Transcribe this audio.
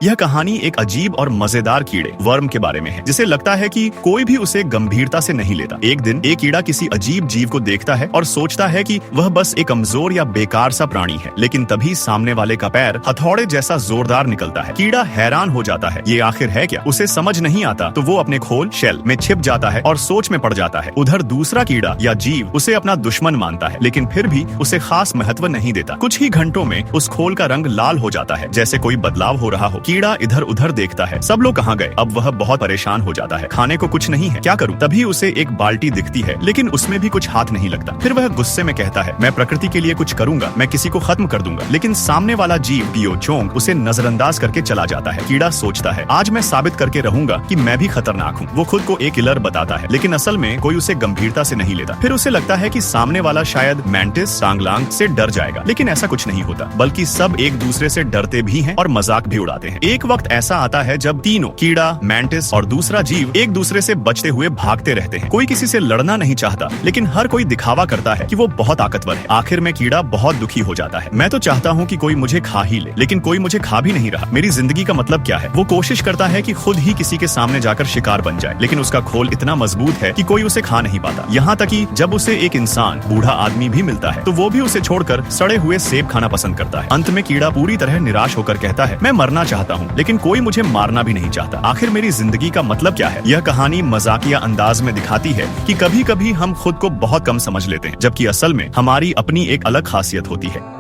यह कहानी एक अजीब और मजेदार कीड़े वर्म के बारे में है, जिसे लगता है कि कोई भी उसे गंभीरता से नहीं लेता। एक दिन एक कीड़ा किसी अजीब जीव को देखता है और सोचता है कि वह बस एक कमजोर या बेकार सा प्राणी है, लेकिन तभी सामने वाले का पैर हथौड़े जैसा जोरदार निकलता है। कीड़ा हैरान हो जाता है, ये आखिर है क्या? उसे समझ नहीं आता तो वो अपने खोल शेल में छिप जाता है और सोच में पड़ जाता है। उधर दूसरा कीड़ा या जीव उसे अपना दुश्मन मानता है, लेकिन फिर भी उसे खास महत्व नहीं देता। कुछ ही घंटों में उस खोल का रंग लाल हो जाता है, जैसे कोई बदलाव हो रहा हो। कीड़ा इधर उधर देखता है, सब लोग कहाँ गए? अब वह बहुत परेशान हो जाता है। खाने को कुछ नहीं है, क्या करूं? तभी उसे एक बाल्टी दिखती है, लेकिन उसमें भी कुछ हाथ नहीं लगता। फिर वह गुस्से में कहता है, मैं प्रकृति के लिए कुछ करूंगा, मैं किसी को खत्म कर दूंगा। लेकिन सामने वाला जीव पियो चोंग उसे नजरअंदाज करके चला जाता है। कीड़ा सोचता है, आज मैं साबित करके रहूंगा कि मैं भी खतरनाक हूँ। वो खुद को एक किलर बताता है, लेकिन असल में कोई उसे गंभीरता से नहीं लेता। फिर उसे लगता है कि सामने वाला शायद मैंटिस सांगलांग से डर जाएगा, लेकिन ऐसा कुछ नहीं होता, बल्कि सब एक दूसरे से डरते भी हैं और मजाक भी उड़ाते हैं। एक वक्त ऐसा आता है जब तीनों कीड़ा, मैंटिस और दूसरा जीव एक दूसरे से बचते हुए भागते रहते हैं। कोई किसी से लड़ना नहीं चाहता, लेकिन हर कोई दिखावा करता है कि वो बहुत ताकतवर है। आखिर में कीड़ा बहुत दुखी हो जाता है। मैं तो चाहता हूँ कि कोई मुझे खा ही ले, लेकिन कोई मुझे खा भी नहीं रहा। मेरी जिंदगी का मतलब क्या है? वो कोशिश करता है कि खुद ही किसी के सामने जाकर शिकार बन जाए, लेकिन उसका खोल इतना मजबूत है कि कोई उसे खा नहीं पाता। यहाँ तक कि जब उसे एक इंसान, बूढ़ा आदमी भी मिलता है, तो वो भी उसे छोड़कर सड़े हुए सेब खाना पसंद करता है। अंत में कीड़ा पूरी तरह निराश होकर कहता है, मैं मरना चाहता हूँ, लेकिन कोई मुझे मारना भी नहीं चाहता। आखिर मेरी जिंदगी का मतलब क्या है? यह कहानी मजाकिया अंदाज में दिखाती है कि कभी कभी हम खुद को बहुत कम समझ लेते हैं, जबकि असल में हमारी अपनी एक अलग खासियत होती है।